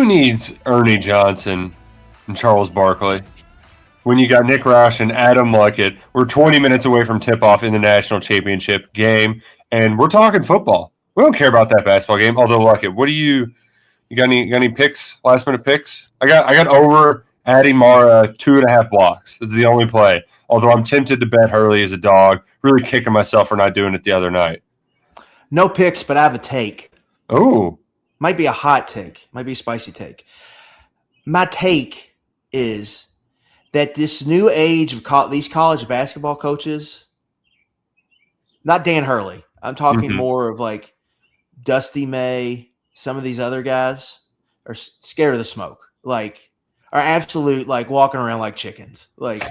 needs Ernie Johnson and Charles Barkley when you got Nick Roush and Adam Luckett? We're 20 minutes away from tip-off in the national championship game, and we're talking football. We don't care about that basketball game. Although Luckett, what do you got any picks? Last minute picks? I got over Addy Mara 2.5 blocks. This is the only play. Although I'm tempted to bet Hurley as a dog. Really kicking myself for not doing it the other night. No picks, but I have a take. Oh. Might be a hot take. Might be a spicy take. My take is that this new age of these college basketball coaches, not Dan Hurley. I'm talking more of like Dusty May, some of these other guys are scared of the smoke. Like, are absolute, like, walking around like chickens. Like,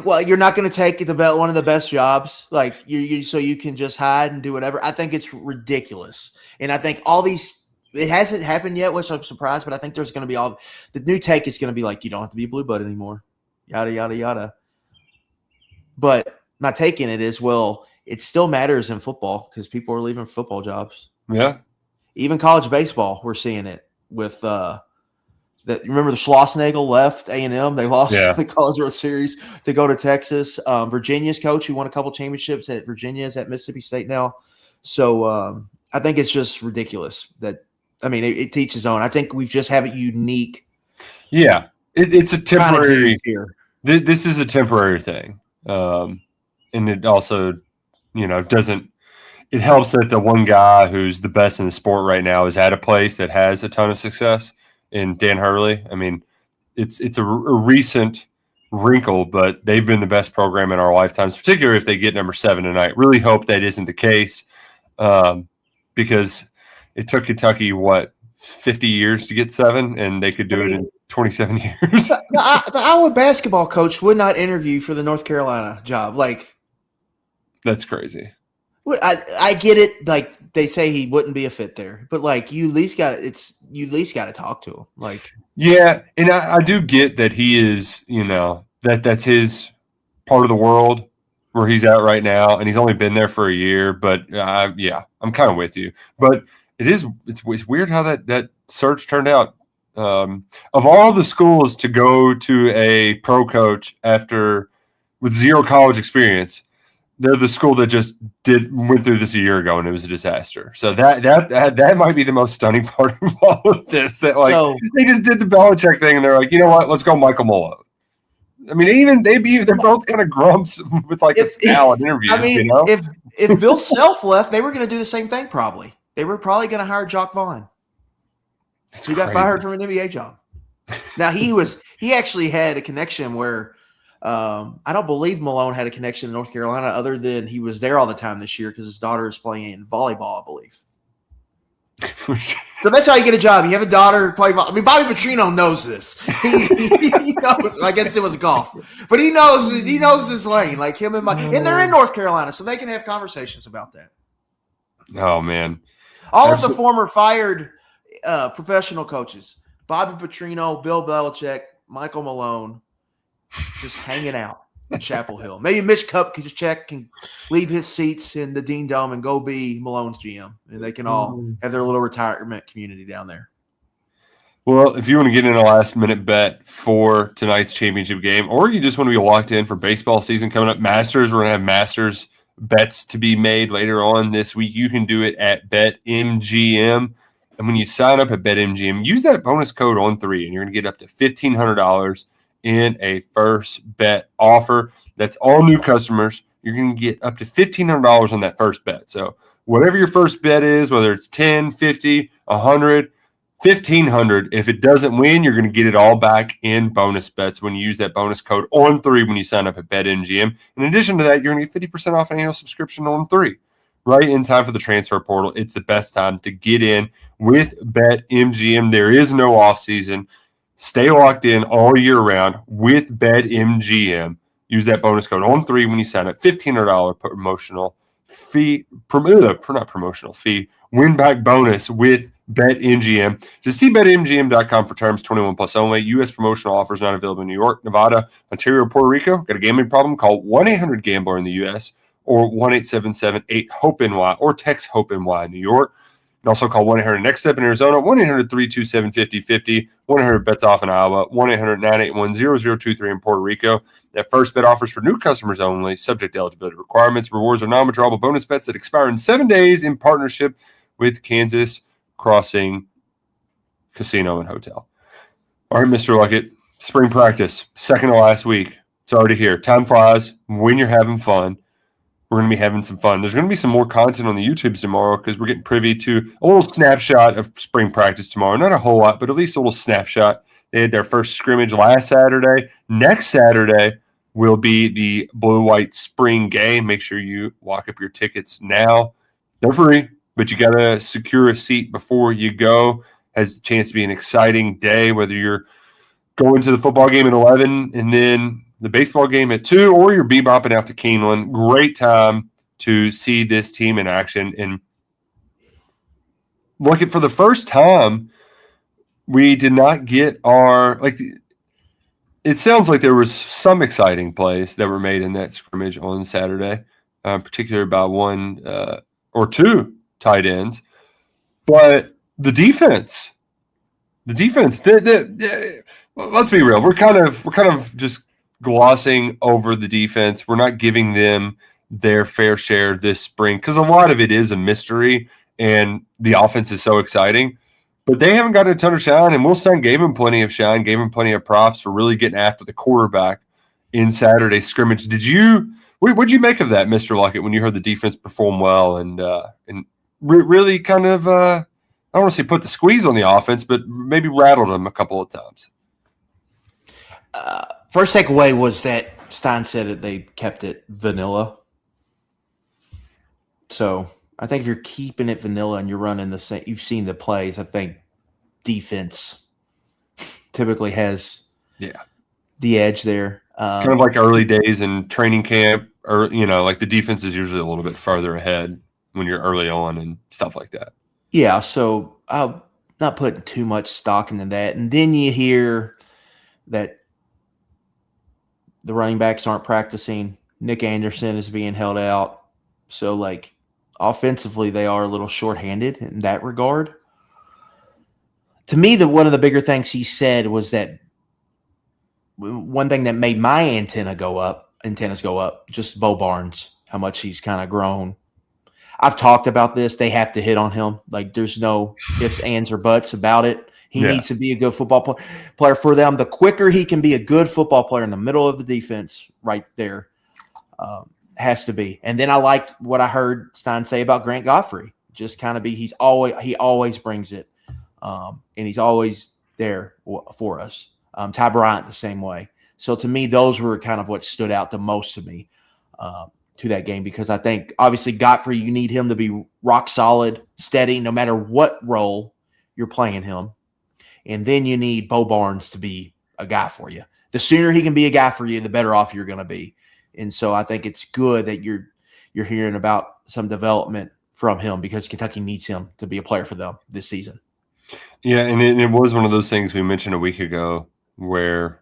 well, you're not going to take one of the best jobs, like you so you can just hide and do whatever. I think it's ridiculous, and I think all these it hasn't happened yet, which I'm surprised. But I think there's going to be the new take is going to be like you don't have to be a blue blood anymore, yada yada yada. But my take in it is, well, it still matters in football because people are leaving football jobs. Yeah, even college baseball, we're seeing it with. Remember the Schlossnagel left A&M. They lost the College World Series to go to Texas. Virginia's coach, who won a couple championships at Virginia, is at Mississippi State now. So I think it's just ridiculous that – I mean, it teaches on. I think we just have it unique. Yeah, it's a temporary – this is a temporary thing. And it also, doesn't – it helps that the one guy who's the best in the sport right now is at a place that has a ton of success. In Dan Hurley, I mean, it's a recent wrinkle, but they've been the best program in our lifetimes, particularly if they get number 7 tonight. Really hope that isn't the case because it took Kentucky, 50 years to get 7, and they could do it in 27 years. The Iowa basketball coach would not interview for the North Carolina job. Like, that's crazy. I get it. Like, they say he wouldn't be a fit there, but like you at least got to talk to him. Like, yeah, and I do get that he is, that's his part of the world where he's at right now, and he's only been there for a year. But yeah, I'm kind of with you. But it's weird how that search turned out. Of all the schools to go to a pro coach with zero college experience, they're the school that just went through this a year ago, and it was a disaster. So that might be the most stunning part of all of this. That they just did the Belichick thing, and they're like, you know what? Let's go Michael Malone. I mean, they're both kind of grumps with like a scowl in interviews. I mean, if Bill Self left, they were going to do the same thing. Probably they were probably going to hire Jock Vaughn. He got fired from an NBA job. Now he actually had a connection where. I don't believe Malone had a connection to North Carolina other than he was there all the time this year because his daughter is playing in volleyball, I believe. So that's how you get a job. You have a daughter play volleyball. I mean, Bobby Petrino knows this. He knows. I guess it was golf, but he knows this lane. Like him and they're in North Carolina, so they can have conversations about that. Oh man, all of the former fired professional coaches: Bobby Petrino, Bill Belichick, Michael Malone. Just hanging out in Chapel Hill. Maybe Mitch Kupchak can leave his seats in the Dean Dome and go be Malone's GM, and they can all have their little retirement community down there. Well, if you want to get in a last-minute bet for tonight's championship game, or you just want to be locked in for baseball season coming up, Masters, we're going to have Masters bets to be made later on this week. You can do it at BetMGM. And when you sign up at BetMGM, use that bonus code on3, and you're going to get up to $1,500 in a first bet offer. That's all new customers. You're going to get up to $1,500 on that first bet. So whatever your first bet is, whether it's 10, 50, 100, 1,500, if it doesn't win, you're going to get it all back in bonus bets when you use that bonus code on3 when you sign up at BetMGM. In addition to that, you're going to get 50% off an annual subscription on 3. Right in time for the transfer portal. It's the best time to get in with BetMGM. There is no off season. Stay locked in all year round with BetMGM. Use that bonus code on3 when you sign up. $1,500 promotional fee, not promotional fee, win back bonus with BetMGM. Just see BetMGM.com for terms. 21 plus only. U.S. promotional offers not available in New York, Nevada, Ontario, Puerto Rico. Got a gambling problem? Call 1-800-GAMBLER in the U.S. or 1-877-8-HOPE-NY or text HOPE-NY in New York. And also call 1-800-NEXT-STEP in Arizona, 1-800-327-5050, 1-800-BETS-OFF in Iowa, 1-800-981-0023 in Puerto Rico. That first bet offers for new customers only, subject to eligibility requirements. Rewards are non-withdrawable bonus bets that expire in 7 days in partnership with Kansas Crossing Casino and Hotel. All right, Mr. Luckett, spring practice, second to last week. It's already here. Time flies when you're having fun. We're going to be having some fun. There's going to be some more content on the YouTubes tomorrow because we're getting privy to a little snapshot of spring practice tomorrow. Not a whole lot, but at least a little snapshot. They had their first scrimmage last Saturday. Next Saturday will be the blue-white spring game. Make sure you lock up your tickets now. They're free, but you got to secure a seat before you go. Has a chance to be an exciting day, whether you're going to the football game at 11 and then the baseball game at 2, or you're bebopping out to Keeneland. Great time to see this team in action. And look, for the first time, we did not get it sounds like there was some exciting plays that were made in that scrimmage on Saturday, particularly by one or two tight ends. But the defense, let's be real. We're kind of just glossing over the defense. We're not giving them their fair share this spring because a lot of it is a mystery and the offense is so exciting. But they haven't got a ton of shine, and Will Stein gave him plenty of shine, gave him plenty of props for really getting after the quarterback in Saturday's scrimmage. What'd you make of that, Mr. Luckett, when you heard the defense perform well and really kind of I don't want to say put the squeeze on the offense, but maybe rattled them a couple of times? First takeaway was that Stein said that they kept it vanilla. So I think if you're keeping it vanilla and you're running the same, you've seen the plays. I think defense typically has the edge there. Kind of like early days in training camp, or like the defense is usually a little bit farther ahead when you're early on and stuff like that. Yeah, so I'm not putting too much stock into that. And then you hear that the running backs aren't practicing. Nick Anderson is being held out. So, offensively, they are a little shorthanded in that regard. To me, one of the bigger things he said was that one thing that made my antennas go up, just Bo Barnes, how much he's kind of grown. I've talked about this. They have to hit on him. There's no ifs, ands, or buts about it. He needs to be a good football player for them. The quicker he can be a good football player in the middle of the defense right there has to be. And then I liked what I heard Stein say about Grant Godfrey. Just kind of he always brings it. And he's always there for us. Ty Bryant the same way. So to me, those were kind of what stood out the most to me to that game, because I think obviously Godfrey, you need him to be rock solid, steady, no matter what role you're playing him. And then you need Bo Barnes to be a guy for you. The sooner he can be a guy for you, the better off you're going to be. And so I think it's good that you're hearing about some development from him, because Kentucky needs him to be a player for them this season. Yeah, and it was one of those things we mentioned a week ago where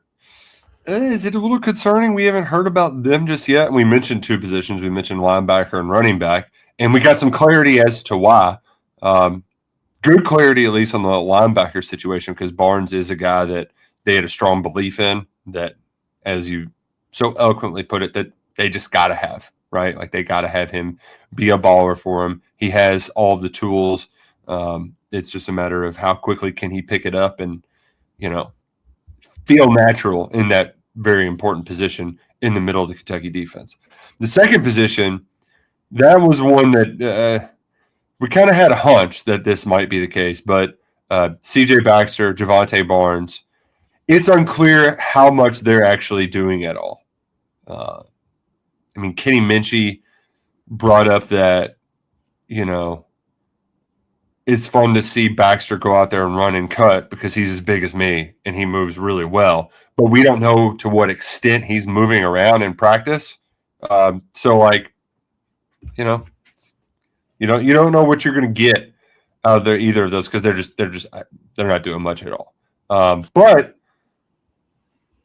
is it a little concerning? We haven't heard about them just yet. We mentioned two positions. We mentioned linebacker and running back, and we got some clarity as to why. Good clarity, at least on the linebacker situation, because Barnes is a guy that they had a strong belief in, that, as you so eloquently put it, that they just got to have, right? They got to have him be a baller for him. He has all of the tools. It's just a matter of how quickly can he pick it up and, feel natural in that very important position in the middle of the Kentucky defense. The second position, that was one that we kind of had a hunch that this might be the case, but C.J. Baxter, Javonte Barnes, it's unclear how much they're actually doing at all. Kenny Minchey brought up that, it's fun to see Baxter go out there and run and cut because he's as big as me and he moves really well. But we don't know to what extent he's moving around in practice. You don't know what you're going to get out of there, either of those, because they're not doing much at all. And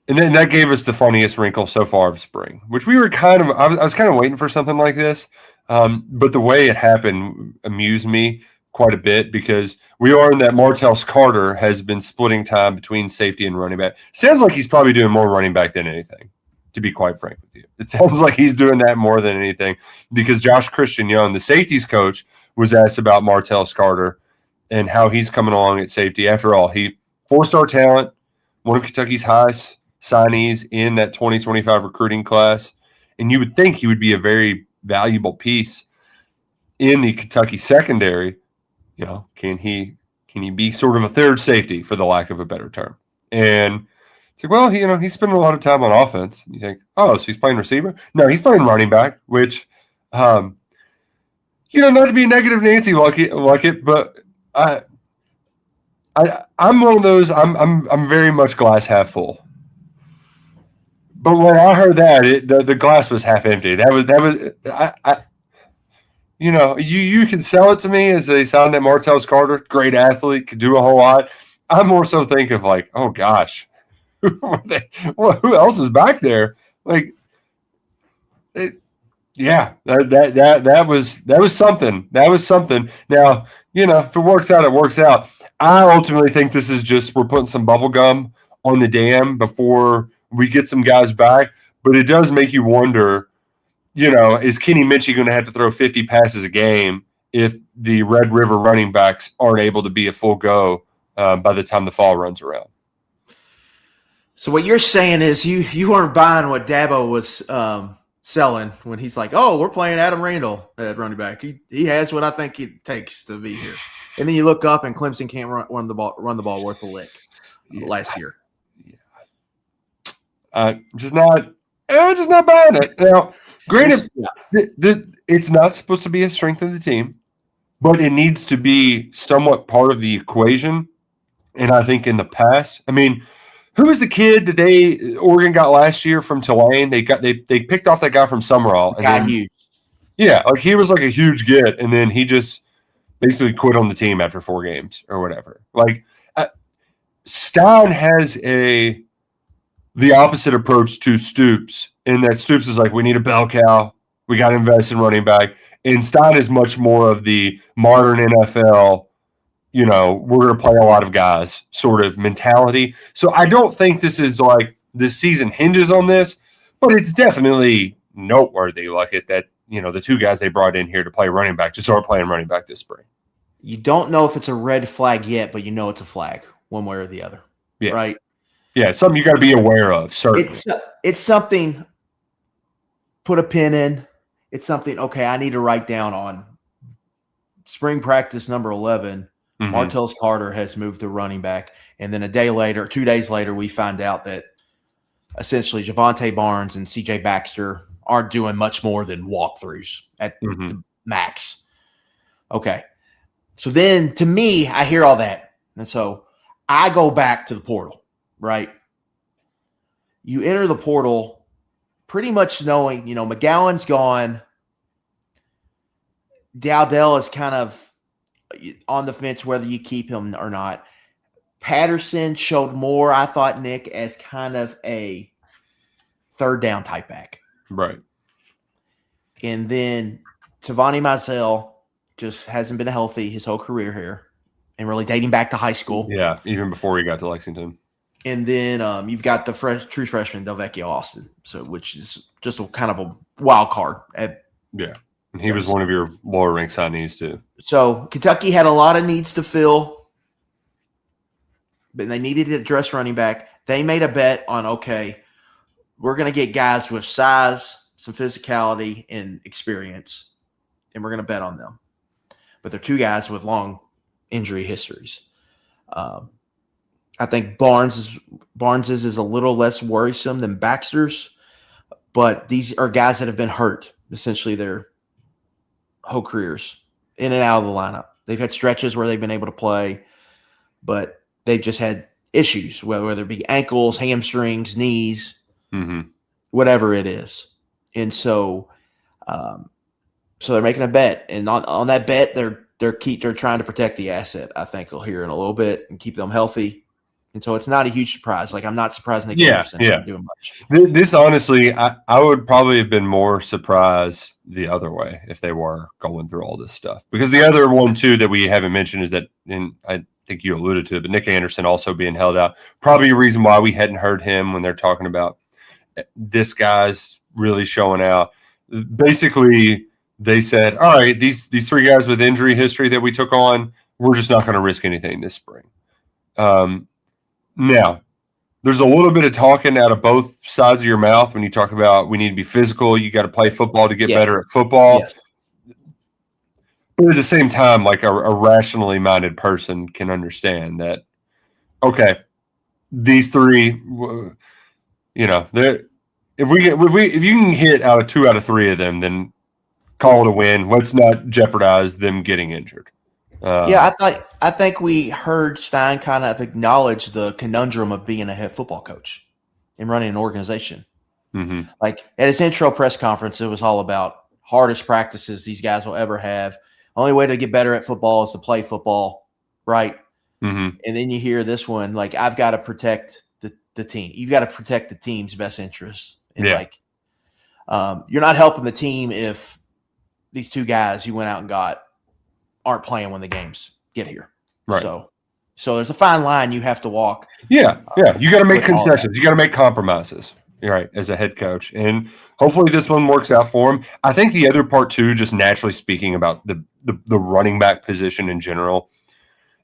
then that gave us the funniest wrinkle so far of spring, which we were I was kind of waiting for something like this. But the way it happened amused me, quite a bit because we learned that Martels Carter has been splitting time between safety and running back. Sounds like he's probably doing more running back than anything, to be quite frank with you. It sounds like he's doing that more than anything because Josh Christian Young, the safeties coach, was asked about Martels Carter and how he's coming along at safety. After all, he 4-star talent, one of Kentucky's highest signees in that 2025 recruiting class. And you would think he would be a very valuable piece in the Kentucky secondary. You know, can he be sort of a third safety, for the lack of a better term? And it's like, well, he's spending a lot of time on offense. You think, oh, so he's playing receiver? No, he's playing running back, which, not to be negative Nancy like it, but I'm one of those. I'm very much glass half full. But when I heard that, the glass was half empty. You can sell it to me as they signed that Martels Carter, great athlete, could do a whole lot. I'm more so thinking of like, oh gosh, who else is back there? Like, that was something. That was something. Now, if it works out, it works out. I ultimately think this is just we're putting some bubble gum on the dam before we get some guys back. But it does make you wonder, is Kenny Minchey going to have to throw 50 passes a game if the Red River running backs aren't able to be a full go by the time the fall runs around? So what you're saying is you weren't buying what Dabo was selling when he's like, oh, we're playing Adam Randall at running back. He has what I think it takes to be here. And then you look up and Clemson can't run the ball worth a lick last year. Just not buying it. Now, granted, it's not supposed to be a strength of the team, but it needs to be somewhat part of the equation. And I think in the past, who was the kid that Oregon got last year from Tulane? They picked off that guy from Summerall. Yeah, like he was like a huge get, and then he just basically quit on the team after 4 games or whatever. Like Stein has the opposite approach to Stoops, in that Stoops is like, we need a bell cow, we got to invest in running back, and Stein is much more of the modern NFL. We're going to play a lot of guys sort of mentality. So I don't think this is like this season hinges on this, but it's definitely noteworthy. Like that, the 2 guys they brought in here to play running back just start playing running back this spring. You don't know if it's a red flag yet, but it's a flag one way or the other. Yeah. Right. Yeah. It's something you got to be aware of. Certainly. It's something, put a pin in. It's something, okay, I need to write down on spring practice number 11. Mm-hmm. Martels Carter has moved to running back. And then 2 days later, we find out that essentially Javonte Barnes and CJ Baxter aren't doing much more than walkthroughs at the max. Okay. So then to me, I hear all that. And so I go back to the portal, right? You enter the portal pretty much knowing, McGowan's gone. Dowdell is kind of on the fence whether you keep him or not. Patterson showed more, I thought, Nick, as kind of a third down type back. Right. And then Tavani Mizell just hasn't been healthy his whole career here, and really dating back to high school. Yeah, even before he got to Lexington. And then you've got the true freshman Delvecchio Austin, which is just a kind of a wild card. Yeah, and he was one of your lower ranked signees too. So Kentucky had a lot of needs to fill, but they needed to address running back. They made a bet on, okay, we're going to get guys with size, some physicality, and experience, and we're going to bet on them. But they're 2 guys with long injury histories. I think Barnes's is a little less worrisome than Baxter's, but these are guys that have been hurt essentially their whole careers, in and out of the lineup. They've had stretches where they've been able to play, but they've just had issues, whether it be ankles, hamstrings, knees, whatever it is. And so they're making a bet, and on that bet, they're trying to protect the asset. I think here in a little bit and keep them healthy. And so it's not a huge surprise. Like, I'm not surprised Nick Yeah, Anderson yeah. isn't doing much. This honestly, I would probably have been more surprised the other way if they were going through all this stuff. Because the other one, too, that we haven't mentioned is that, and I think you alluded to it, but Nick Anderson also being held out. Probably a reason why we hadn't heard him when they're talking about this guy's really showing out. Basically, they said, all right, these three guys with injury history that we took on, we're just not going to risk anything this spring. Now, there's a little bit of talking out of both sides of your mouth when you talk about we need to be physical. You got to play football to get better at football. Yes. But at the same time, like a rationally minded person can understand that, okay, these three, you know, if you can hit out of 2 out of 3 of them, then call it a win. Let's not jeopardize them getting injured. I think we heard Stein kind of acknowledge the conundrum of being a head football coach and running an organization. Mm-hmm. Like, at his intro press conference, it was all about hardest practices these guys will ever have. Only way to get better at football is to play football, right? Mm-hmm. And then you hear this one, like, I've got to protect the team. You've got to protect the team's best interests. And you're not helping the team if these 2 guys you went out and got aren't playing when the games get here. Right. So there's a fine line you have to walk. Yeah. You got to make concessions. You got to make compromises. You're right, as a head coach. And hopefully this one works out for him. I think the other part, too, just naturally speaking about the running back position in general,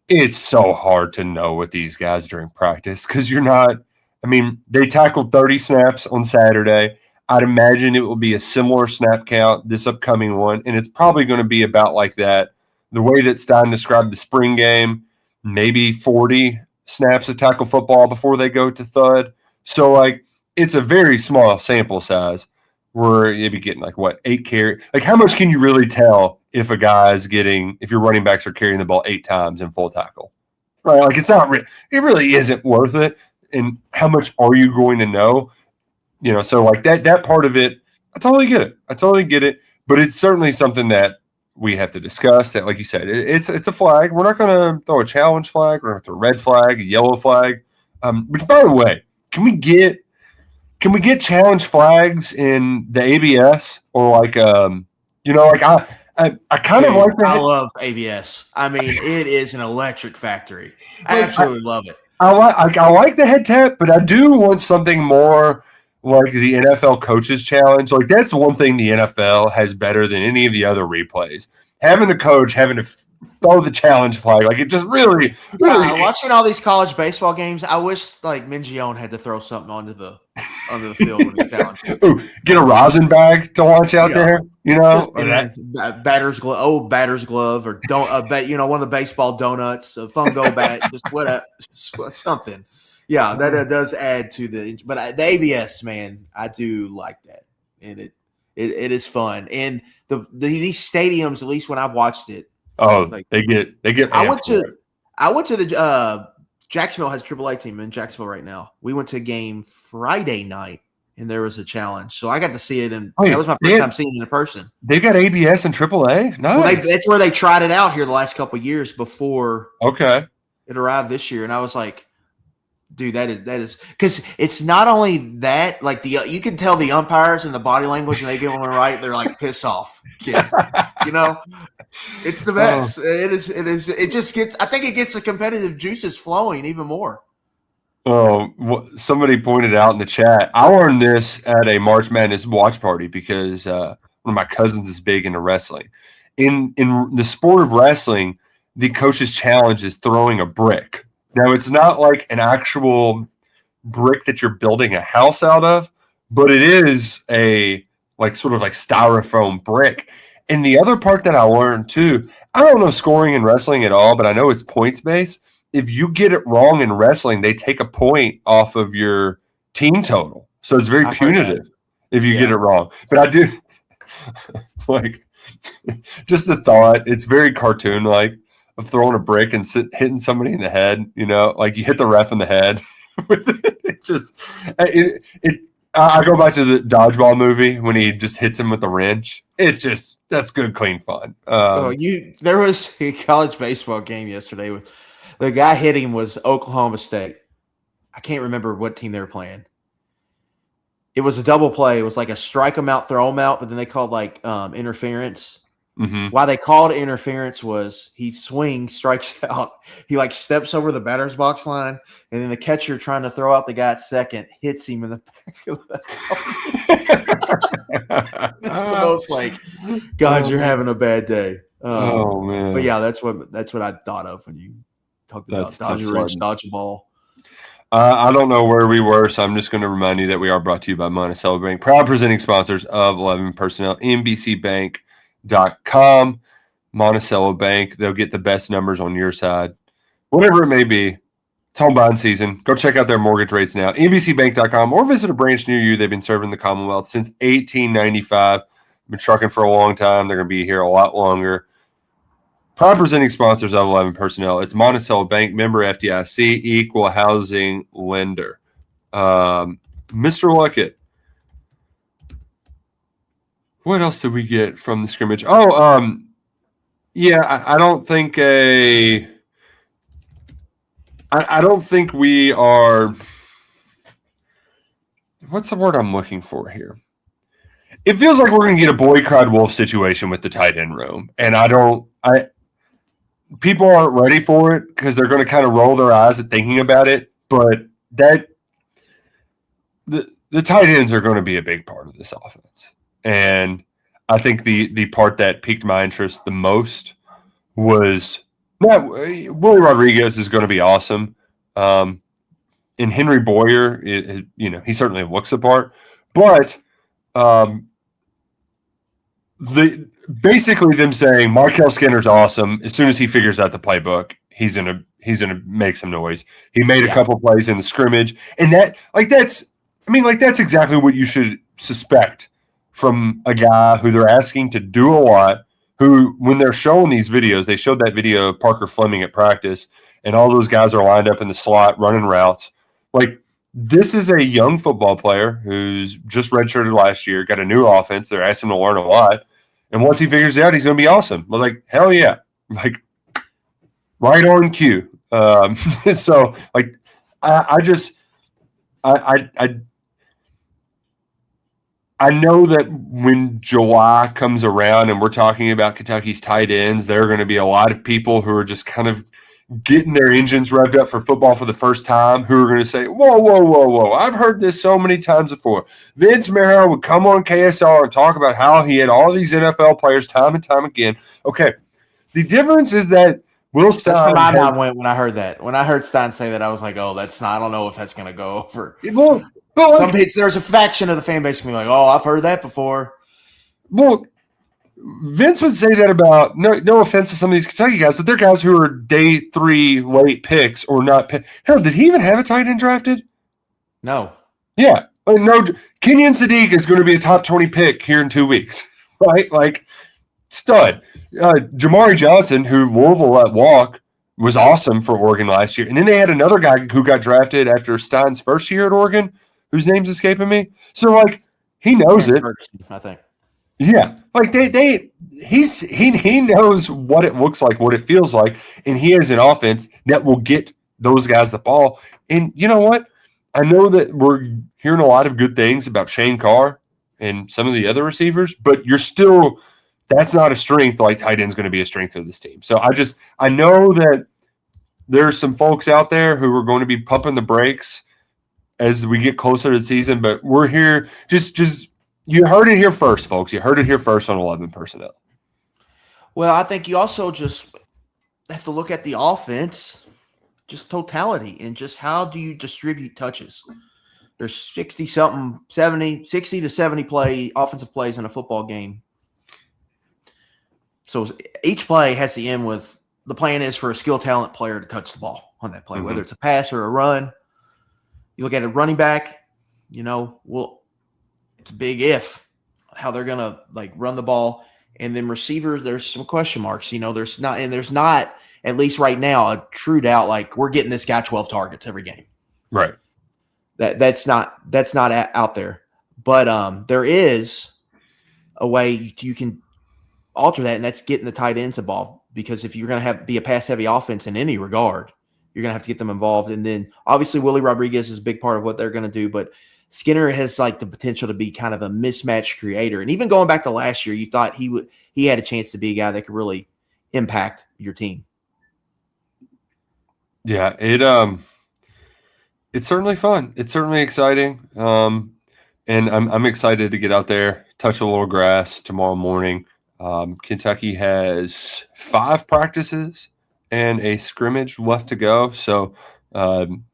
it's so hard to know with these guys during practice because you're not – I mean, they tackled 30 snaps on Saturday. I'd imagine it will be a similar snap count this upcoming one, and it's probably going to be about like that. The way that Stein described the spring game, maybe 40 snaps of tackle football before they go to thud. So, like, it's a very small sample size where you'd be getting, 8 carry. Like, how much can you really tell if a guy's getting – if your running backs are carrying the ball 8 times in full tackle? Right? Like, it's not – it really isn't worth it. And how much are you going to know? You know, so, like, that part of it, I totally get it. But it's certainly something that we have to discuss that, like you said, it's a flag. We're not going to throw a challenge flag. We're going to throw a red flag, a yellow flag. Which, by the way, can we get challenge flags in the ABS or I kind of like that. I love ABS. I mean, it is an electric factory. I absolutely love it. I like the head tap, but I do want something more like the NFL Coaches Challenge. Like, that's one thing the NFL has better than any of the other replays. Having the coach having to throw the challenge flag, like, it just really watching all these college baseball games, I wish like Minchey had to throw something onto the field when he challenges. Ooh, get a rosin bag to watch out there, you know, batter's glove, or don't one of the baseball donuts, a fungo bat, just something. Yeah, that does add to the. But the ABS, man, I do like that, and it is fun. And these stadiums, at least when I've watched it, they get. I went to the Jacksonville has a AAA team in Jacksonville right now. We went to a game Friday night, and there was a challenge, so I got to see it, and that was my first time seeing it in person. They've got ABS and AAA. Nice. Well, that's where they tried it out here the last couple of years before. Okay. It arrived this year, and I was like, dude, that is because it's not only that, like you can tell the umpires and the body language, and they get one right. They're like, piss off, kid. You know, it's the best. It is. It just gets. I think it gets the competitive juices flowing even more. Oh, somebody pointed out in the chat. I learned this at a March Madness watch party because one of my cousins is big into wrestling. In the sport of wrestling, the coach's challenge is throwing a brick. Now, it's not like an actual brick that you're building a house out of, but it is a sort of styrofoam brick. And the other part that I learned too, I don't know scoring in wrestling at all, but I know it's points based. If you get it wrong in wrestling, they take a point off of your team total. So it's very punitive if you get it wrong. But I do just the thought, it's very cartoon like. Of throwing a brick and hitting somebody in the head, you know, like you hit the ref in the head. I go back to the dodgeball movie when he just hits him with the wrench. That's good, clean fun. There was a college baseball game yesterday. The guy hitting was Oklahoma State. I can't remember what team they were playing. It was a double play. It was like a strike them out, throw them out, but then they called like interference. Mm-hmm. Why they called interference was he swings, strikes out. He like steps over the batter's box line, and then the catcher trying to throw out the guy at second hits him in the back of the It's the most like, God, you're having a bad day. Oh man! But yeah, that's what I thought of when you talked about dodge a wrench, dodge a ball. I don't know where we were, so I'm just going to remind you that we are brought to you by Monticello Bank, proud presenting sponsors of 11 Personnel, NBCBank.com. Monticello Bank, they'll get the best numbers on your side, whatever it may be. It's home buying season. Go check out their mortgage rates now, NBCBank.com, or visit a branch near you. They've been serving the Commonwealth since 1895. Been trucking for a long time. They're going to be here a lot longer. Proud presenting sponsors of 11 Personnel. It's Monticello Bank, member FDIC, equal housing lender. Mr. Luckett, what else did we get from the scrimmage? Yeah, I don't think I don't think we are. What's the word I'm looking for here? It feels like we're going to get a boy cried wolf situation with the tight end room, and people aren't ready for it because they're going to kind of roll their eyes at thinking about it. But the tight ends are going to be a big part of this offense, and I think the part that piqued my interest the most was Willie Rodriguez is going to be awesome, and Henry Boyer, he certainly looks the part, but basically them saying Markel Skinner's awesome. As soon as he figures out the playbook, he's gonna make some noise. He made a couple plays in the scrimmage, and that's exactly what you should suspect from a guy who they're asking to do a lot. Who, when they're showing these videos, they showed that video of Parker Fleming at practice, and all those guys are lined up in the slot running routes. Like, this is a young football player who's just redshirted last year, got a new offense. They're asking him to learn a lot. And once he figures it out, he's going to be awesome. I was like, hell yeah. Like, right on cue. So, like, I know that when July comes around and we're talking about Kentucky's tight ends, there are going to be a lot of people who are just kind of getting their engines revved up for football for the first time who are going to say, whoa. I've heard this so many times before. Vince Marrow would come on KSR and talk about how he had all these NFL players time and time again. Okay. The difference is that Will Stein. That's where my mind went when I heard that. When I heard Stein say that, I was like, oh, that's not, I don't know if that's going to go over. Well, but there's a faction of the fan base going to be like, oh, I've heard that before. Well, Vince would say that about no offense to some of these Kentucky guys, but they're guys who are day 3 late picks or not. Hell, did he even have a tight end drafted? No. Yeah. No. Kenyon Sadiq is going to be a top 20 pick here in 2 weeks, right? Like, stud. Jamari Johnson, who Louisville let walk, was awesome for Oregon last year. And then they had another guy who got drafted after Stein's first year at Oregon, whose name's escaping me. So, like, he knows it. I think. Yeah, like he knows what it looks like, what it feels like, and he has an offense that will get those guys the ball. And you know what? I know that we're hearing a lot of good things about Shane Carr and some of the other receivers, but that's not a strength like tight end's going to be a strength of this team. So I know that there's some folks out there who are going to be pumping the brakes as we get closer to the season, but we're here just. You heard it here first, folks. You heard it here first on 11 Personnel. Well, I think you also just have to look at the offense, just totality, and just how do you distribute touches. There's 60 to 70 offensive plays in a football game. So each play has to end with the plan is for a skill talent player to touch the ball on that play, whether it's a pass or a run. You look at a running back, it's a big if how they're going to like run the ball. And then receivers, there's some question marks. There's not, at least right now, a true doubt like we're getting this guy 12 targets every game. Right. That's not out there. But there is a way you can alter that, and that's getting the tight ends involved. Because if you're going to be a pass-heavy offense in any regard, you're going to have to get them involved. And then obviously Willie Rodriguez is a big part of what they're going to do, but Skinner has like the potential to be kind of a mismatch creator. And even going back to last year, you thought he had a chance to be a guy that could really impact your team. Yeah, it's certainly fun. It's certainly exciting. And I'm excited to get out there, touch a little grass tomorrow morning. Kentucky has 5 practices and a scrimmage left to go. So time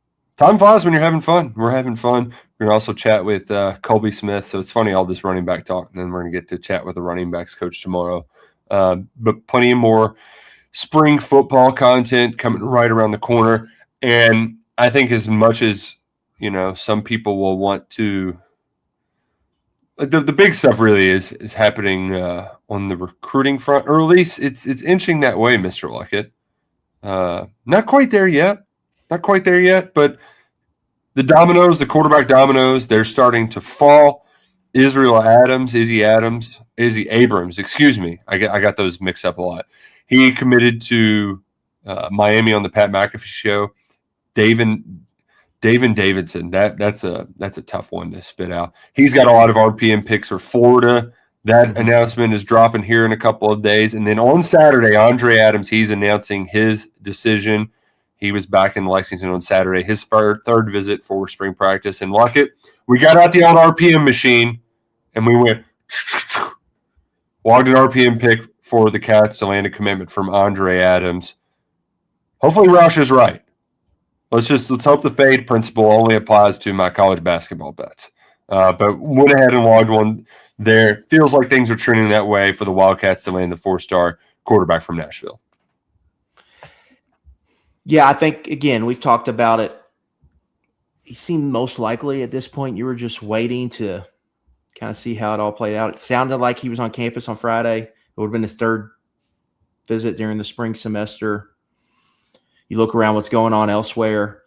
flies when you're having fun. We're having fun. We're going to also chat with Colby Smith. So it's funny, all this running back talk, and then we're going to get to chat with the running backs coach tomorrow. But plenty more spring football content coming right around the corner. And I think as much as, some people will want to – the big stuff really is happening on the recruiting front, or at least it's inching that way, Mr. Luckett. Not quite there yet. But the quarterback dominoes, they're starting to fall. Izzy Abrams, excuse me. I got those mixed up a lot. He committed to Miami on the Pat McAfee show. David Davidson, that's a tough one to spit out. He's got a lot of RPM picks for Florida. That announcement is dropping here in a couple of days. And then on Saturday, Andre Adams, he's announcing his decision. He was back in Lexington on Saturday, his third visit for spring practice. And Luckett, we got out the old RPM machine, and we went logged an RPM pick for the Cats to land a commitment from Andre Adams. Hopefully Roush is right. Let's hope the fade principle only applies to my college basketball bets. But went ahead and logged one there. Feels like things are trending that way for the Wildcats to land the 4-star quarterback from Nashville. Yeah, I think, again, we've talked about it. He seemed most likely at this point. You were just waiting to kind of see how it all played out. It sounded like he was on campus on Friday. It would have been his third visit during the spring semester. You look around what's going on elsewhere.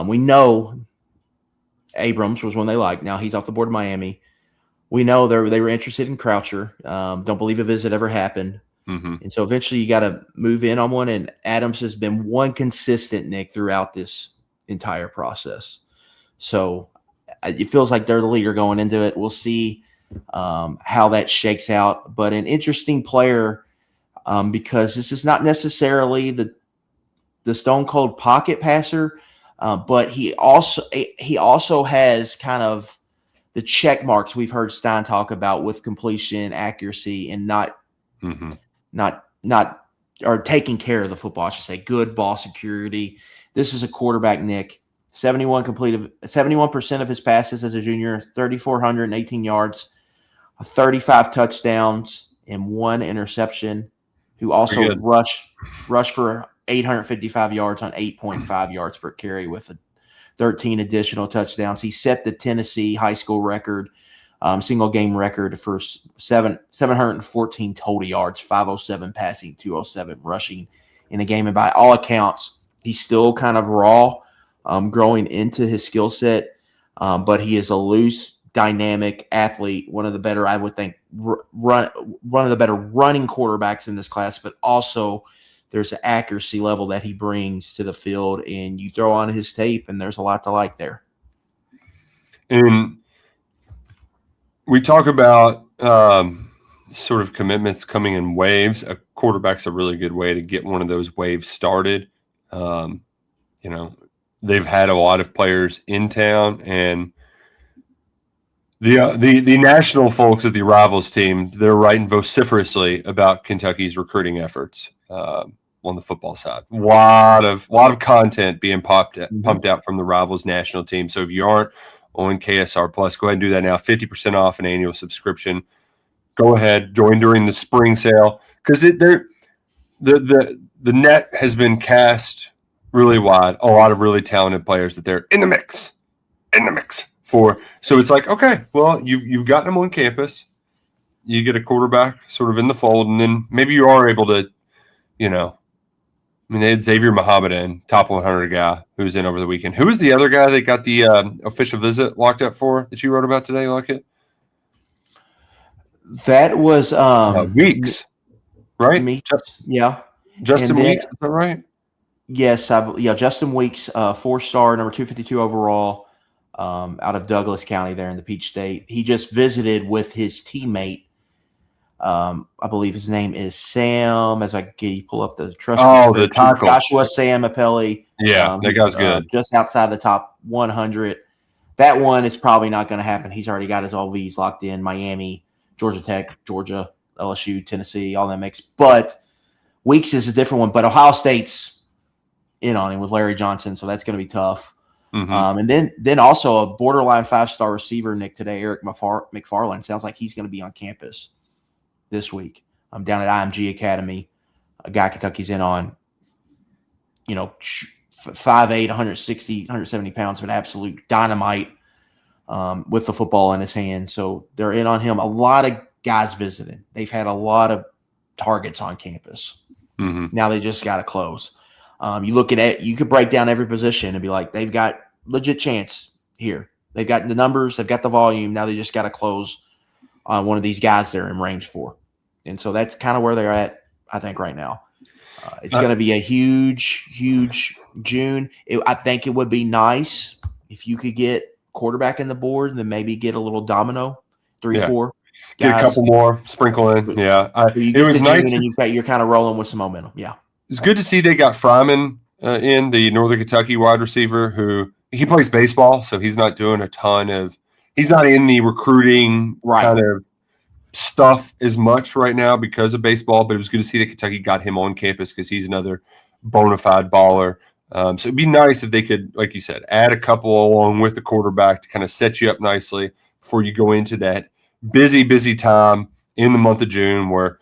We know Abrams was one they liked. Now he's off the board of Miami. We know they were interested in Croucher. Don't believe a visit ever happened. Mm-hmm. And so eventually you got to move in on one. And Adams has been one consistent, Nick, throughout this entire process. So it feels like they're the leader going into it. We'll see how that shakes out. But an interesting player because this is not necessarily the stone cold pocket passer, but he also has kind of the check marks we've heard Stein talk about with completion, accuracy, and not or taking care of the football. I should say good ball security. This is a quarterback, Nick. 71% of his passes as a junior, 3,418 yards, 35 touchdowns, and 1 interception. Who also rushed for 855 yards on 8.5 yards per carry with 13 additional touchdowns. He set the Tennessee high school record, single game record for 714 total yards, 507 passing, 207 rushing in the game. And by all accounts, he's still kind of raw, growing into his skill set, but he is a loose, dynamic athlete, one of the better, I would think, one of the better running quarterbacks in this class, but also there's an accuracy level that he brings to the field, and you throw on his tape, and there's a lot to like there. And we talk about sort of commitments coming in waves. A quarterback's a really good way to get one of those waves started. They've had a lot of players in town, and the national folks at the Rivals team, they're writing vociferously about Kentucky's recruiting efforts on the football side. A lot of content being pumped out from the Rivals national team. So if you aren't on KSR Plus, go ahead and do that now. 50% off an annual subscription. Go ahead, join during the spring sale, because the net has been cast really wide. A lot of really talented players that they're in the mix for. So it's like, okay, well, you've gotten them on campus. You get a quarterback sort of in the fold, and then maybe you are able to, they had Xavier Mohammedan, top 100 guy who's in over the weekend. Who was the other guy that got the official visit locked up for that you wrote about today, Luckett? That was Weeks, right? Yeah. Justin Weeks, is that right? Yes, Justin Weeks, 4-star, number 252 overall, out of Douglas County there in the Peach State. He just visited with his teammate. I believe his name is Sam. As I pull up the trusty the spreadsheet, tackle. Joshua Sam Apelli. Yeah, that guy's good. Just outside the top 100. That one is probably not going to happen. He's already got his all V's locked in: Miami, Georgia Tech, Georgia, LSU, Tennessee, all that mix. But Weeks is a different one. But Ohio State's in on him with Larry Johnson, so that's going to be tough. Mm-hmm. And then also a borderline 5-star receiver, Nick, today, Eric McFarland. Sounds like he's going to be on campus this week. I'm down at IMG Academy. A guy Kentucky's in on, 5'8", 160, 170 pounds, but absolute dynamite with the football in his hand. So they're in on him. A lot of guys visiting. They've had a lot of targets on campus. Mm-hmm. Now they just got to close. You look at it, you could break down every position and be like, they've got legit chance here. They've got the numbers, they've got the volume. Now they just got to close on one of these guys they're in range for. And so that's kind of where they're at, I think, right now. It's going to be a huge, huge June. I think it would be nice if you could get quarterback in the board and then maybe get a little domino, 3-4. Get a couple more, sprinkle in. Yeah. It was nice. And you're kind of rolling with some momentum. Yeah. It's good to see they got Fryman in, the Northern Kentucky wide receiver, who he plays baseball, so he's not doing he's not in the recruiting kind of stuff as much right now because of baseball, but it was good to see that Kentucky got him on campus because he's another bona fide baller. So it'd be nice if they could, like you said, add a couple along with the quarterback to kind of set you up nicely before you go into that busy time in the month of June where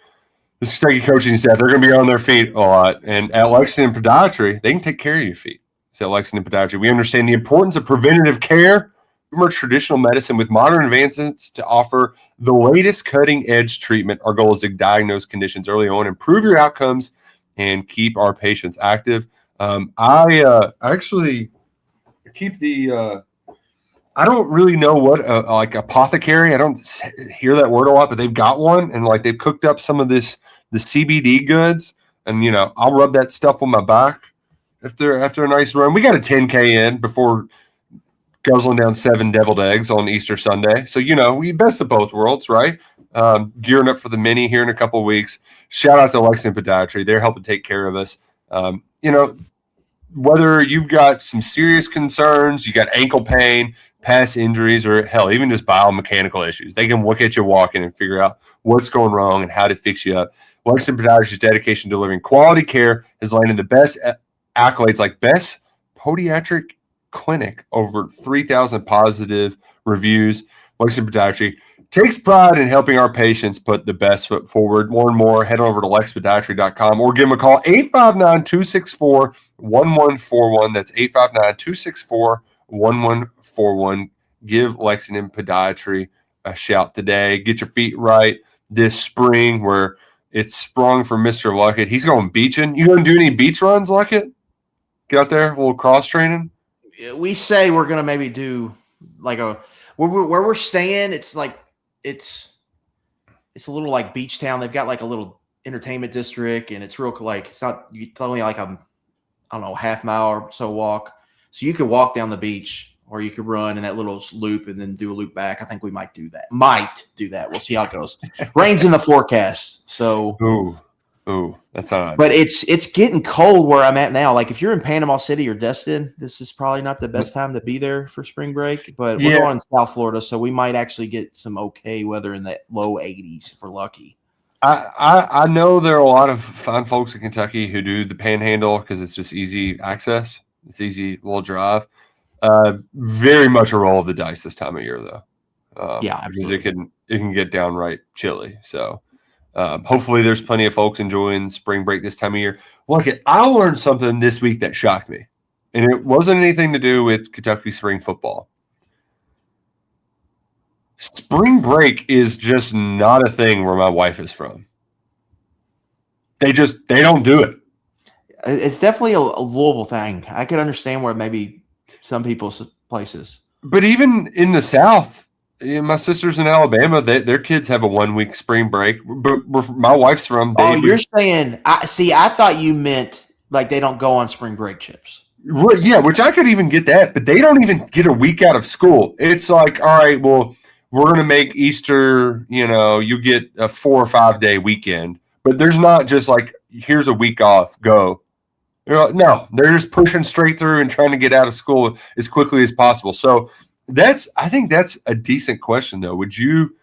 this Kentucky coaching staff, they're going to be on their feet a lot. And at Lexington Podiatry, they can take care of your feet. So at Lexington Podiatry, we understand the importance of preventative care from traditional medicine with modern advancements to offer the latest cutting-edge treatment. Our goal is to diagnose conditions early on, improve your outcomes, and keep our patients active. I actually keep the I don't really know what like apothecary. I don't hear that word a lot, but they've got one, and like they've cooked up some of the CBD goods, and I'll rub that stuff on my back after a nice run. We got a 10K in before guzzling down 7 deviled eggs on Easter Sunday. So we best of both worlds, right? Gearing up for the mini here in a couple of weeks. Shout out to Lexington Podiatry. They're helping take care of us. Whether you've got some serious concerns, you got ankle pain, past injuries, or hell, even just biomechanical issues, they can look at you walking and figure out what's going wrong and how to fix you up. Lexington Podiatry's dedication to delivering quality care has landed the best accolades like Best Podiatric Clinic, over 3,000 positive reviews. Lexington Podiatry takes pride in helping our patients put the best foot forward. Learn more, head over to lexpodiatry.com or give them a call, 859-264-1141. That's 859-264-1141. Give Lexington Podiatry a shout today. Get your feet right this spring where it's sprung for Mr. Luckett. He's going beaching. You going to do any beach runs, Luckett? Get out there, a little cross training? We say we're going to maybe do like where we're staying. It's like, it's a little like beach town. They've got like a little entertainment district, and it's real like it's only like I don't know, half mile or so walk. So you could walk down the beach, or you could run in that little loop and then do a loop back. I think we might do that. We'll see how it goes. Rain's in the forecast, so ooh, that's not. But it's getting cold where I'm at now. Like if you're in Panama City or Destin, this is probably not the best time to be there for spring break. But we're going in South Florida, so we might actually get some okay weather in the low 80s if we're lucky. I know there are a lot of fine folks in Kentucky who do the Panhandle because it's just easy access. It's easy little drive. Very much a roll of the dice this time of year, though. Absolutely. Because it can get downright chilly. So. Hopefully there's plenty of folks enjoying spring break this time of year. Look, I learned something this week that shocked me, and it wasn't anything to do with Kentucky spring football. Spring break is just not a thing where my wife is from. They don't do it. It's definitely a Louisville thing. I could understand where maybe some people's places. But even in the South, my sisters in Alabama, their kids have a 1-week spring break. But my wife's from. You're saying? I thought you meant Like they don't go on spring break trips. Yeah, which I could even get that, but they don't even get a week out of school. It's like, all right, well, we're going to make Easter, you get a 4 or 5 day weekend, but there's not just like, here's a week off, go. No, they're just pushing straight through and trying to get out of school as quickly as possible. So I think that's a decent question though. Would you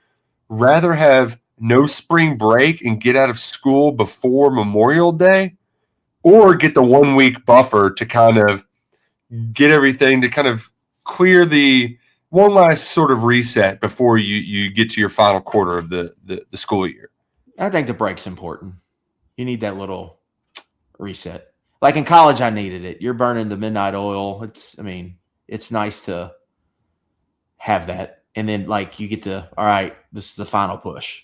rather have no spring break and get out of school before Memorial Day, or get the 1 week buffer to kind of get everything to kind of clear the one last sort of reset before you get to your final quarter of the school year? I think the break's important. You need that little reset. Like in college, I needed it. You're burning the midnight oil. It's nice to have that. And then like you get to, all right, this is the final push.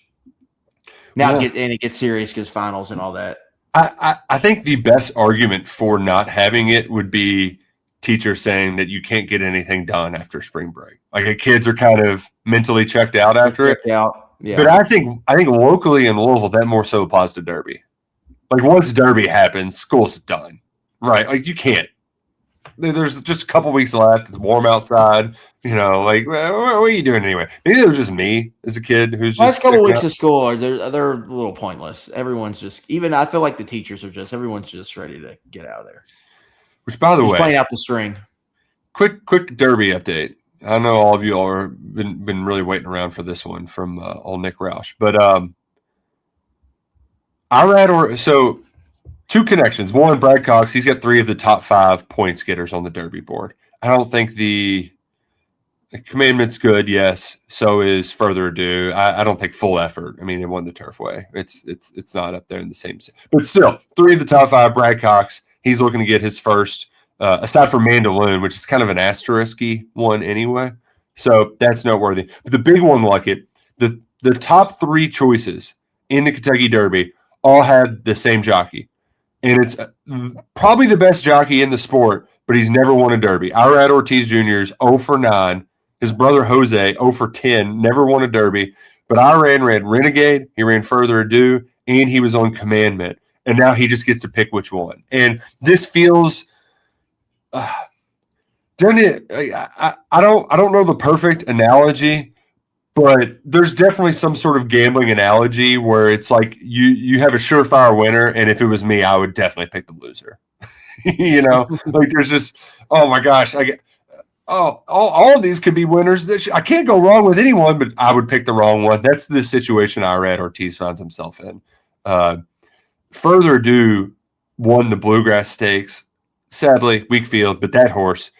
Now it gets serious because finals and all that. I think the best argument for not having it would be teachers saying that you can't get anything done after spring break. Like the kids are kind of mentally checked out after it. Yeah. But I think locally in Louisville, that more so applies to Derby. Like once Derby happens, school's done, right? Like you can't. There's just a couple weeks left. It's warm outside. Like what are you doing anyway? Maybe it was just me as a kid who's just last couple weeks of school they're a little pointless. Everyone's just I feel like the teachers are everyone's just ready to get out of there. Which, by the way, playing out the string. Quick Derby update. I know all of you all are been really waiting around for this one from old Nick Roush, but so 2 connections. One, Brad Cox, he's got 3 of the top 5 points getters on the Derby board. I don't think the Commandment's good, yes. So is Further Ado. I don't think Full Effort. It won the Turfway. It's not up there in the same. But still, 3 of the top 5. Brad Cox. He's looking to get his first, aside from Mandaloon, which is kind of an asterisk-y one anyway. So that's noteworthy. But the big one, the top 3 choices in the Kentucky Derby all had the same jockey. And it's probably the best jockey in the sport, but he's never won a Derby. Irad Ortiz Jr. is 0 for 9. His brother Jose, 0 for 10, never won a Derby. But Irad ran Renegade, he ran Further Ado, and he was on Commandment. And now he just gets to pick which one. And this feels doesn't it? I don't know the perfect analogy, but there's definitely some sort of gambling analogy where it's like you have a surefire winner, and if it was me, I would definitely pick the loser. Like there's just, oh my gosh, all of these could be winners. I can't go wrong with anyone, but I would pick the wrong one. That's the situation Irad Ortiz finds himself in. Further Ado won the Bluegrass Stakes. Sadly, weak field, but that horse,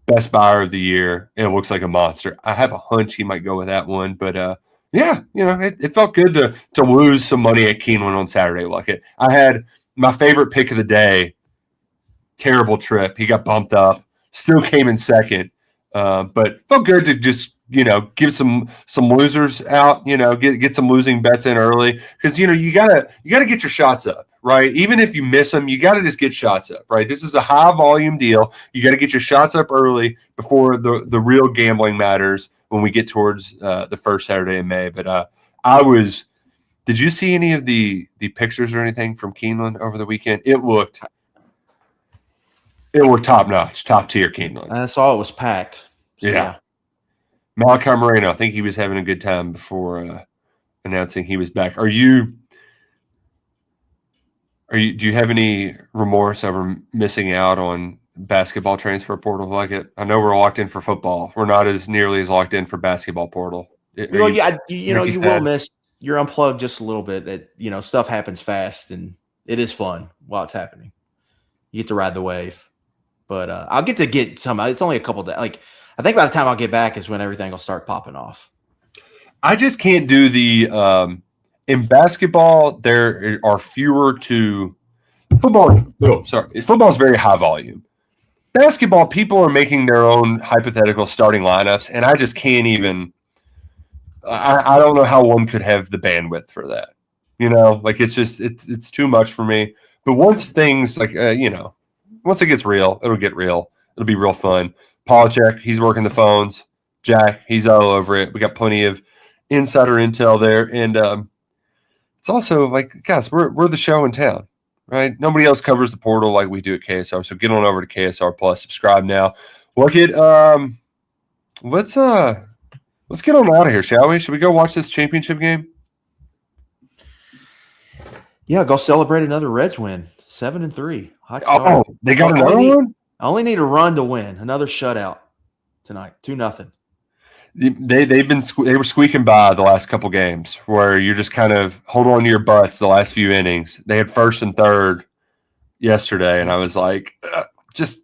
best buyer of the year, and it looks like a monster. I have a hunch he might go with that one, but it felt good to lose some money at Keeneland on Saturday. I had my favorite pick of the day. Terrible trip. He got bumped up. Still came in second, but felt good to just give some losers out. Get some losing bets in early because you gotta get your shots up, right? Even if you miss them, you gotta just get shots up, right? This is a high volume deal. You got to get your shots up early before the real gambling matters when we get towards the first Saturday in May. But did you see any of the pictures or anything from Keeneland over the weekend? It looked top notch, top tier Keeneland. I saw it was packed. So, yeah. Malachi Moreno, I think he was having a good time before announcing he was back. Do you have any remorse over missing out on basketball transfer portal like it? I know we're locked in for football. We're not as nearly as locked in for basketball portal. You will miss. You're unplugged just a little bit. That stuff happens fast and it is fun while it's happening. You get to ride the wave. But I'll get some. It's only a couple days. I think by the time I'll get back is when everything will start popping off. I just can't do the in basketball. There are fewer to football. Oh, sorry, football is very high volume. Basketball, people are making their own hypothetical starting lineups, and I just can't even. I don't know how one could have the bandwidth for that. It's just it's too much for me. But once things once it gets real, it'll get real. It'll be real fun. Polachek, he's working the phones. Jack, he's all over it. We got plenty of insider intel there. And it's also guys, we're the show in town. right? Nobody else covers the portal like we do at KSR. So get on over to KSR Plus. Subscribe now. Look at let's get on out of here, shall we? Should we go watch this championship game? Yeah, go celebrate another Reds win. 7-3. Hot start. Oh, they got another one? I only need a run to win. Another shutout tonight. 2-0. They were squeaking by the last couple games where you're just kind of hold on to your butts the last few innings. They had first and third yesterday, and I was like, just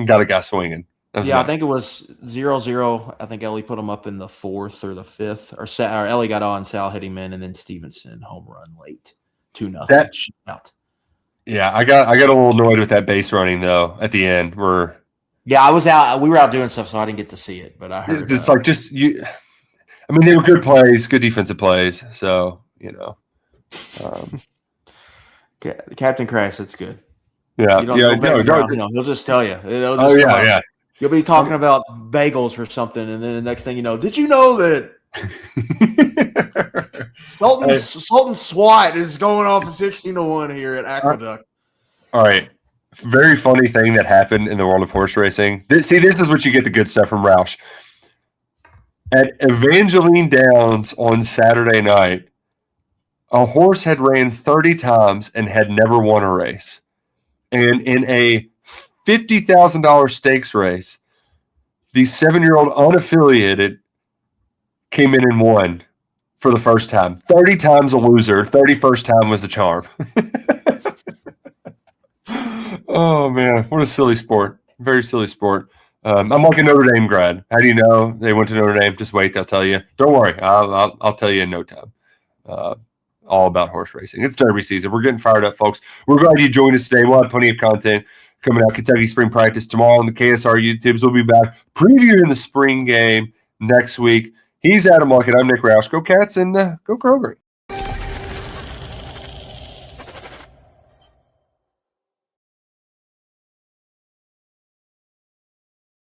got a guy swinging. I think it was 0-0. I think Ellie put him up in the 4th or the 5th, or Ellie got on, Sal hit him in, and then Stevenson home run late. 2-0 shutout. Yeah, I got a little annoyed with that base running though at the end. I was out. We were out doing stuff, so I didn't get to see it. But I heard it's like just you. I mean, they were good plays, good defensive plays. So Captain Crash, that's good. Yeah, he'll just tell you. Yeah. You'll be talking about bagels or something, and then the next thing you know, did you know that Sultan SWAT is going off 16-1 here at Aqueduct? All right. Very funny thing that happened in the world of horse racing. This is what you get the good stuff from Roush. At Evangeline Downs on Saturday night, a horse had ran 30 times and had never won a race. And in a $50,000 stakes race, the 7-year-old unaffiliated came in and won for the first time. 30 times a loser, 31st time was the charm. Oh, man. What a silly sport. Very silly sport. I'm like a Notre Dame grad. How do you know they went to Notre Dame? Just wait. They'll tell you. Don't worry. I'll tell you in no time. All about horse racing. It's Derby season. We're getting fired up, folks. We're glad you joined us today. We'll have plenty of content coming out. Kentucky spring practice tomorrow on the KSR YouTubes. We'll be back previewing the spring game next week. He's Adam Luckett. I'm Nick Roush. Go Cats and go Kroger.